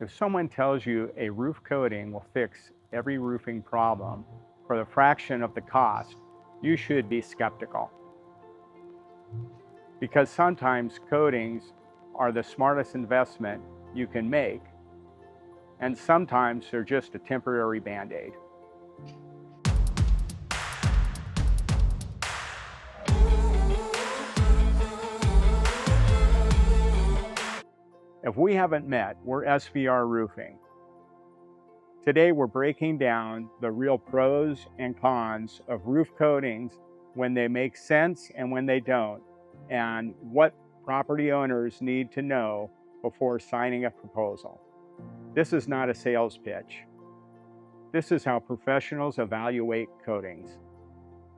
If someone tells you a roof coating will fix every roofing problem for the fraction of the cost, you should be skeptical. Because sometimes coatings are the smartest investment you can make, and sometimes they're just a temporary band-aid. If we haven't met, we're SBR Roofing. Today we're breaking down the real pros and cons of roof coatings, when they make sense and when they don't, and what property owners need to know before signing a proposal. This is not a sales pitch. This is how professionals evaluate coatings.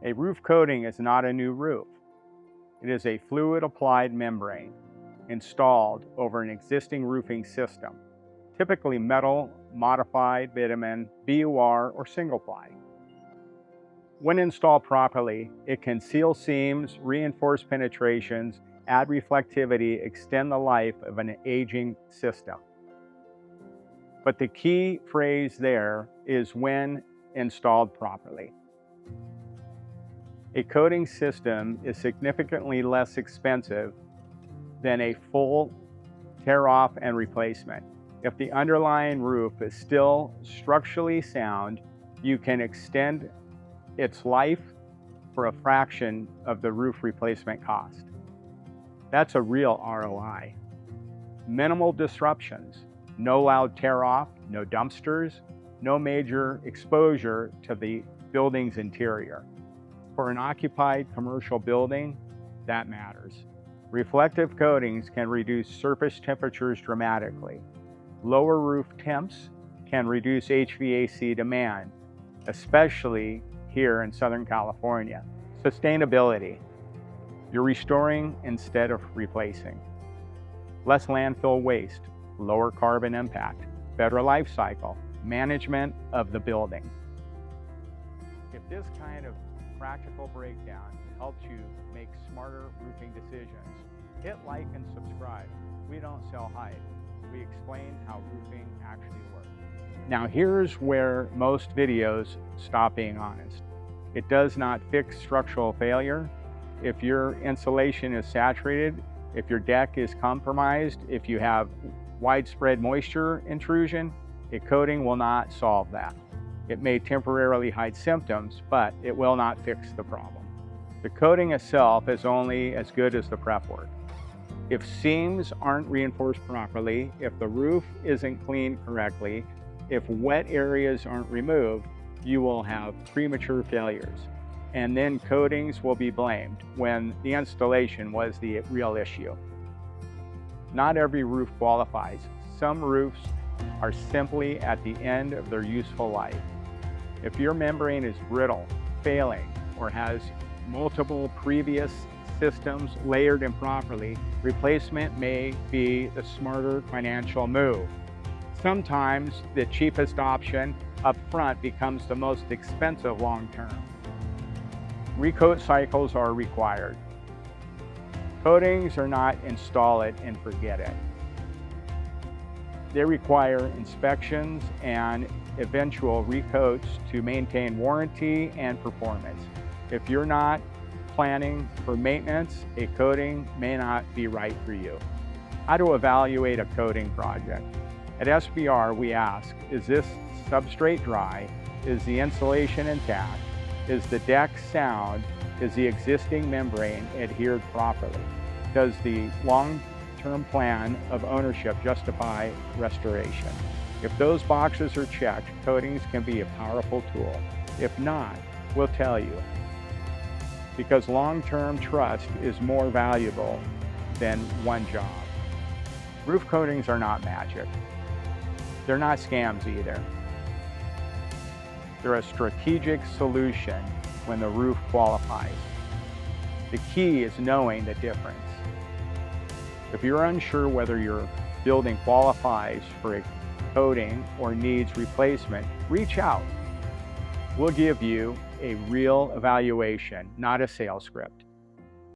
A roof coating is not a new roof. It is a fluid-applied membrane installed over an existing roofing system, typically metal, modified bitumen, BUR, or single ply. When installed properly, it can seal seams, reinforce penetrations, add reflectivity, extend the life of an aging system. But the key phrase there is when installed properly. A coating system is significantly less expensive than a full tear-off and replacement. If the underlying roof is still structurally sound, you can extend its life for a fraction of the roof replacement cost. That's a real ROI. Minimal disruptions, no loud tear-off, no dumpsters, no major exposure to the building's interior. For an occupied commercial building, that matters. Reflective coatings can reduce surface temperatures dramatically. Lower roof temps can reduce HVAC demand, especially here in Southern California. Sustainability. You're restoring instead of replacing. Less landfill waste, lower carbon impact, better life cycle, management of the building. If this kind of practical breakdown helps you make smarter roofing decisions, hit like and subscribe. We don't sell hype. We explain how roofing actually works. Now here's where most videos stop being honest. It does not fix structural failure. If your insulation is saturated, if your deck is compromised, if you have widespread moisture intrusion, a coating will not solve that. It may temporarily hide symptoms, but it will not fix the problem. The coating itself is only as good as the prep work. If seams aren't reinforced properly, if the roof isn't cleaned correctly, if wet areas aren't removed, you will have premature failures. And then coatings will be blamed when the installation was the real issue. Not every roof qualifies. Some roofs are simply at the end of their useful life. If your membrane is brittle, failing, or has multiple previous systems layered improperly, replacement may be the smarter financial move. Sometimes the cheapest option up front becomes the most expensive long term. Recoat cycles are required. Coatings are not install it and forget it. They require inspections and eventual recoats to maintain warranty and performance. If you're not planning for maintenance, a coating may not be right for you. How to evaluate a coating project? At SBR, we ask, is this substrate dry? Is the insulation intact? Is the deck sound? Is the existing membrane adhered properly? Does the long-term plan of ownership justify restoration? If those boxes are checked, coatings can be a powerful tool. If not, we'll tell you. Because long-term trust is more valuable than one job. Roof coatings are not magic. They're not scams either. They're a strategic solution when the roof qualifies. The key is knowing the difference. If you're unsure whether your building qualifies for a coating or needs replacement, reach out. We'll give you a real evaluation, not a sales script.